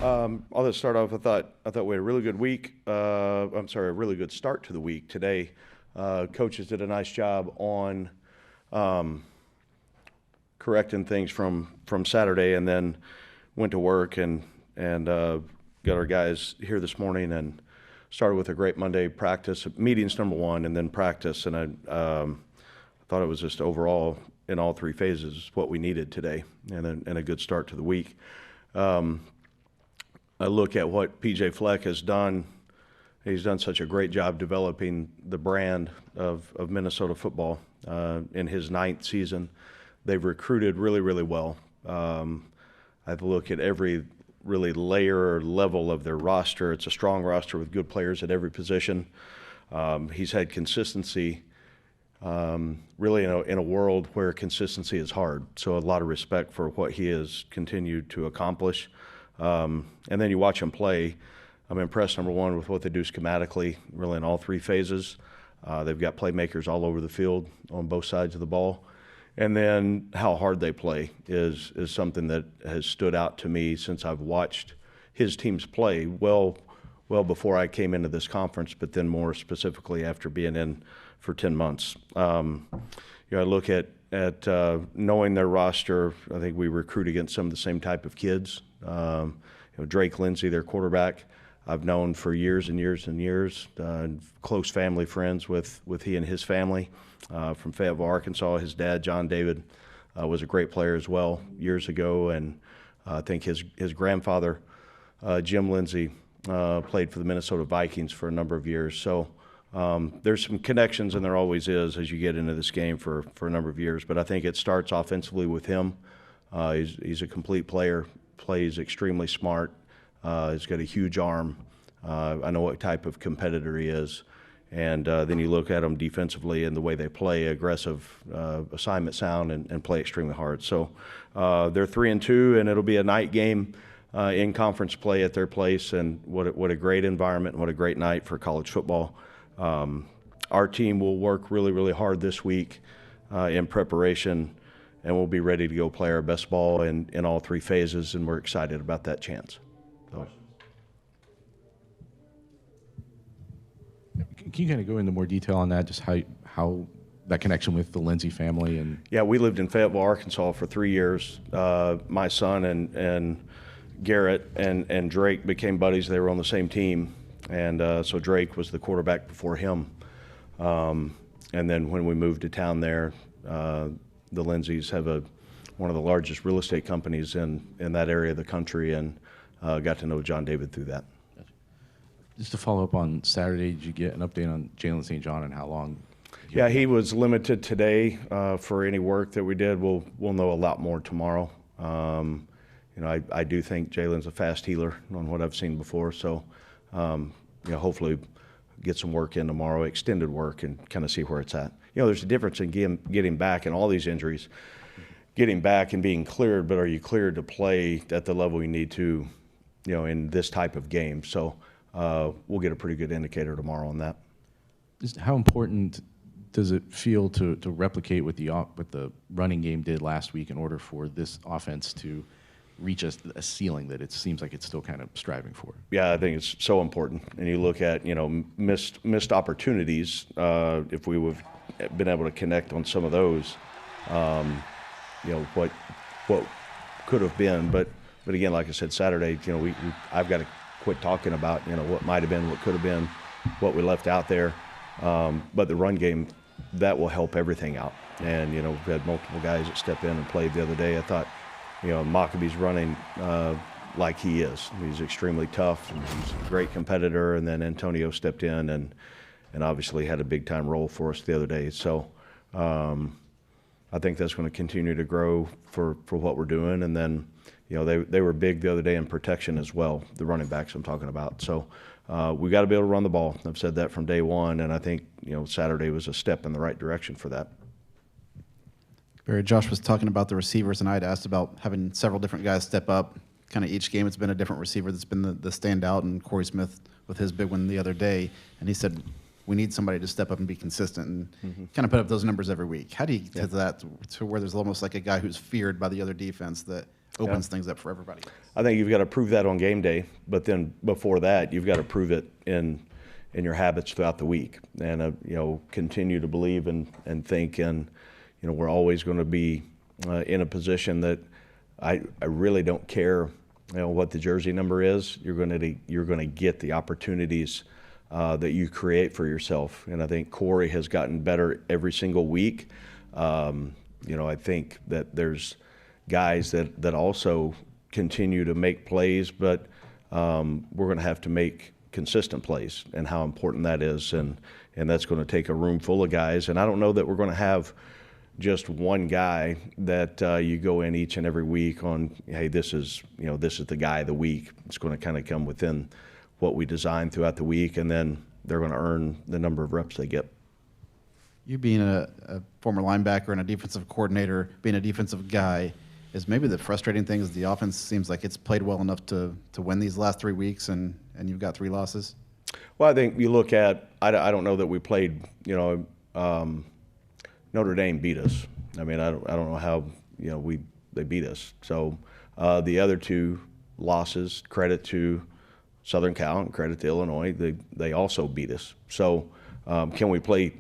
I'll just start off. I thought we had a really good week. I'm sorry, a really good start to the week today. Coaches did a nice job on correcting things from Saturday, and then went to work and got our guys here this morning and started with a great Monday practice. Meetings number one, and then practice. And I thought it was just overall in all three phases what we needed today, and a good start to the week. I look at what PJ Fleck has done. He's done such a great job developing the brand of Minnesota football in his 9th season. They've recruited really, really well. I look at every really layer or level of their roster. It's a strong roster with good players at every position. He's had consistency really in a world where consistency is hard. So a lot of respect for what he has continued to accomplish. And then you watch them play. I'm impressed, number one, with what they do schematically, really in all three phases. They've got playmakers all over the field on both sides of the ball. And then how hard they play is something that has stood out to me since I've watched his teams play well before I came into this conference, but then more specifically after being in for 10 months. I look at knowing their roster. I think we recruit against some of the same type of kids. Drake Lindsey, their quarterback, I've known for years and years and years. Close family friends with he and his family from Fayetteville, Arkansas. His dad, John David, was a great player as well years ago, and I think his grandfather, Jim Lindsey, played for the Minnesota Vikings for a number of years. So there's some connections, and there always is as you get into this game for a number of years. But I think it starts offensively with him. He's a complete player, plays extremely smart. He's got a huge arm. I know what type of competitor he is. And then you look at them defensively and the way they play, aggressive, assignment sound, and play extremely hard. So they're 3-2, and it'll be a night game in conference play at their place. And what a great environment and what a great night for college football. Our team will work really, really hard this week in preparation, and we'll be ready to go play our best ball in all three phases, and we're excited about that chance. So. Can you kind of go into more detail on that, just how that connection with the Lindsey family? And yeah, we lived in Fayetteville, Arkansas for 3 years. My son and Garrett and Drake became buddies. They were on the same team, and so Drake was the quarterback before him. And then when we moved to town there, the Lindseys have one of the largest real estate companies in that area of the country, and got to know John David through that. Just to follow up on Saturday, did you get an update on Jalen St. John and how long? Yeah, he was limited today for any work that we did. We'll know a lot more tomorrow. I do think Jalen's a fast healer on what I've seen before. So, hopefully get some work in tomorrow, extended work, and kind of see where it's at. There's a difference in getting back in all these injuries, getting back and being cleared, but are you cleared to play at the level you need to, in this type of game? So we'll get a pretty good indicator tomorrow on that. Just how important does it feel to replicate what the running game did last week in order for this offense to reach a ceiling that it seems like it's still kind of striving for? Yeah, I think it's so important. And you look at, missed opportunities. If we would have been able to connect on some of those, what could have been. But again, like I said, Saturday, I've got to quit talking about, what might have been, what could have been, what we left out there. But the run game, that will help everything out. And, we had multiple guys that stepped in and played the other day. I thought, Maccabee's running like he is. He's extremely tough, and he's a great competitor. And then Antonio stepped in and obviously had a big-time role for us the other day. So I think that's going to continue to grow for what we're doing. And then, they were big the other day in protection as well, the running backs I'm talking about. So we got to be able to run the ball. I've said that from day one, and I think, Saturday was a step in the right direction for that. Barry, Josh was talking about the receivers, and I had asked about having several different guys step up. Kind of each game it's been a different receiver that's been the standout, and Corey Smith with his big one the other day. And he said, we need somebody to step up and be consistent and kind of put up those numbers every week. How do you get to that, to where there's almost like a guy who's feared by the other defense that opens things up for everybody. I think you've got to prove that on game day, but then before that, you've got to prove it in your habits throughout the week, and continue to believe and think, and we're always going to be in a position that I really don't care what the jersey number is. You're going to get the opportunities that you create for yourself, and I think Corey has gotten better every single week. I think that there's guys that also continue to make plays, but we're going to have to make consistent plays, and how important that is, and that's going to take a room full of guys. And I don't know that we're going to have just one guy that you go in each and every week on, hey, this is the guy of the week. It's going to kind of come within what we design throughout the week, and then they're going to earn the number of reps they get. You being a former linebacker and a defensive coordinator, being a defensive guy, is maybe the frustrating thing is the offense seems like it's played well enough to win these last 3 weeks, and you've got 3 losses? Well, I think you look at, I don't know that we played, Notre Dame beat us. I mean, I don't know how, they beat us. So the other 2 losses, credit to Southern Cal and credit to Illinois, they also beat us. So can we play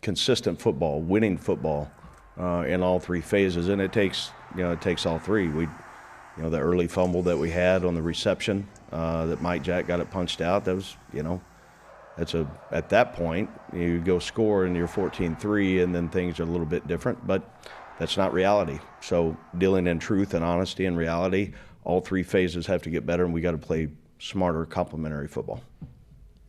consistent football, winning football in all 3 phases? And it takes all 3. The early fumble that we had on the reception that Mike Jack got it punched out, that was, at that point, you go score and you're 14-3, and then things are a little bit different, but that's not reality. So dealing in truth and honesty and reality, all 3 phases have to get better, and we got to play smarter, complementary football.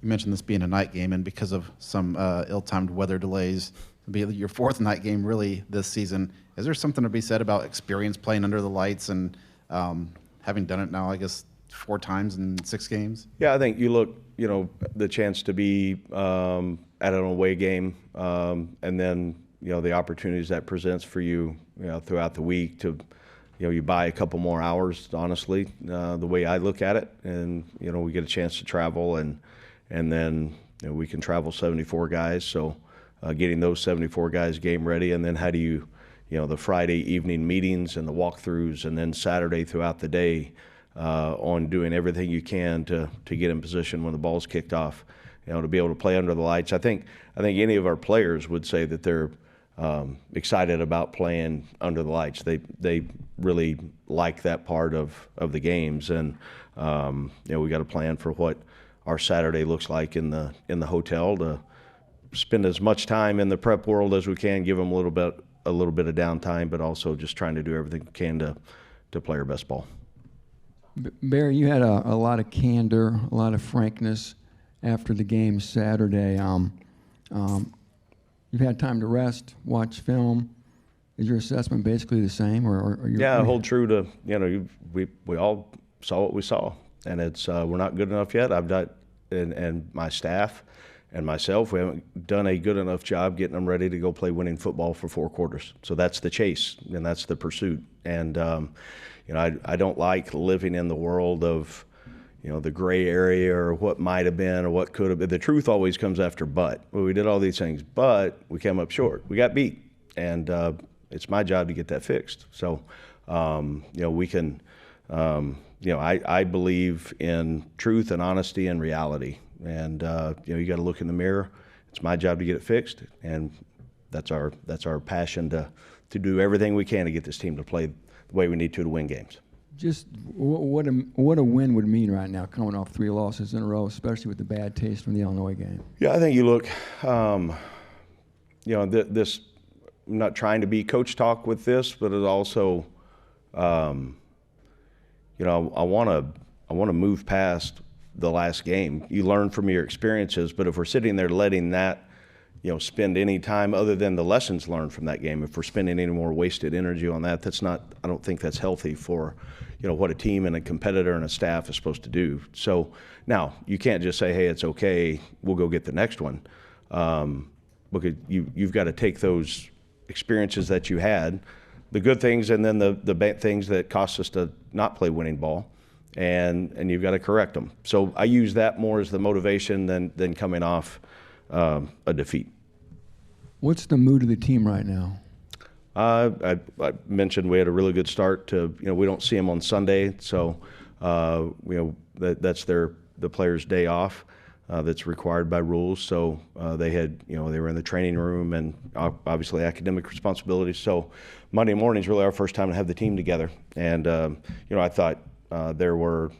You mentioned this being a night game, and because of some ill-timed weather delays, it'll be your 4th night game really this season. Is there something to be said about experience playing under the lights and having done it now, I guess, 4 times in 6 games? Yeah, I think you look, the chance to be at an away game, and then, the opportunities that presents for you, throughout the week to, you buy a couple more hours, honestly, the way I look at it. And, we get a chance to travel, and then we can travel 74 guys. So getting those 74 guys game ready, and then how do you, the Friday evening meetings and the walkthroughs, and then Saturday throughout the day on doing everything you can to get in position when the ball's kicked off, to be able to play under the lights. I think any of our players would say that they're excited about playing under the lights. They really like that part of the games, and we got to plan for what our Saturday looks like in the hotel, to spend as much time in the prep world as we can, give them a little bit of downtime, but also just trying to do everything we can to play our best ball. Barry, you had a lot of candor, a lot of frankness after the game Saturday. You've had time to rest, watch film. Is your assessment basically the same, or Yeah, I hold true to, we all saw what we saw, and it's we're not good enough yet. I've done, and my staff and myself, we haven't done a good enough job getting them ready to go play winning football for 4 quarters. So that's the chase, and that's the pursuit. And I don't like living in the world of, the gray area or what might have been or what could have been. The truth always comes after but. Well, we did all these things, but we came up short. We got beat, and it's my job to get that fixed. So, we can, I believe in truth and honesty and reality. And, you got to look in the mirror. It's my job to get it fixed, and that's our passion to do everything we can to get this team to play the way we need to win games. Just what a win would mean right now, coming off 3 losses in a row, especially with the bad taste from the Illinois game. Yeah, I think you look, this. I'm not trying to be coach talk with this, but it also, I want to move past the last game. You learn from your experiences, but if we're sitting there letting that, spend any time other than the lessons learned from that game, if we're spending any more wasted energy on that, that's not, I don't think that's healthy for, what a team and a competitor and a staff is supposed to do. So now you can't just say, hey, it's okay, we'll go get the next one. Because you've got to take those experiences that you had, the good things, and then the bad things that cost us to not play winning ball, and you've got to correct them. So I use that more as the motivation than coming off a defeat. What's the mood of the team right now? I mentioned we had a really good start to, we don't see them on Sunday, so, that's the players' day off. That's required by rules. So they had, they were in the training room and obviously academic responsibilities. So Monday morning is really our first time to have the team together. And, I thought there were,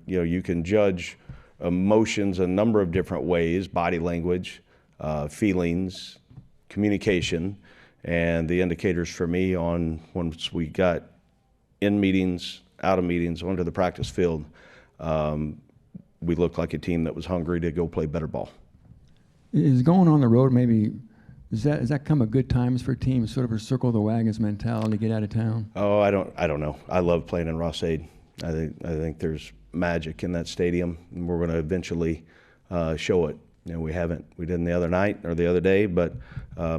you can judge emotions a number of different ways, body language, feelings, communication, and the indicators for me on once we got in meetings, out of meetings, onto the practice field, we looked like a team that was hungry to go play better ball. Is going on the road maybe, does that come at good times for teams, sort of a circle the wagons mentality, get out of town? Oh, I don't know. I love playing in Ross-Ade. I think there's magic in that stadium, and we're going to eventually show it. We didn't the other night or the other day, but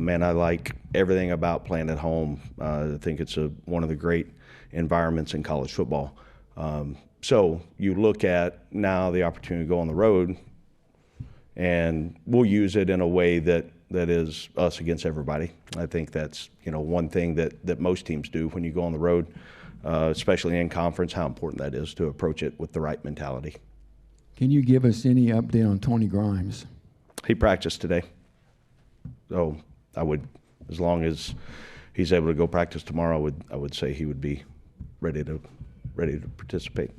man, I like everything about playing at home. I think it's one of the great environments in college football. So you look at now the opportunity to go on the road, and we'll use it in a way that is us against everybody. I think that's one thing that most teams do when you go on the road, especially in conference, how important that is to approach it with the right mentality. Can you give us any update on Tony Grimes? He practiced today, so I would, as long as he's able to go practice tomorrow, I would say he would be ready to participate.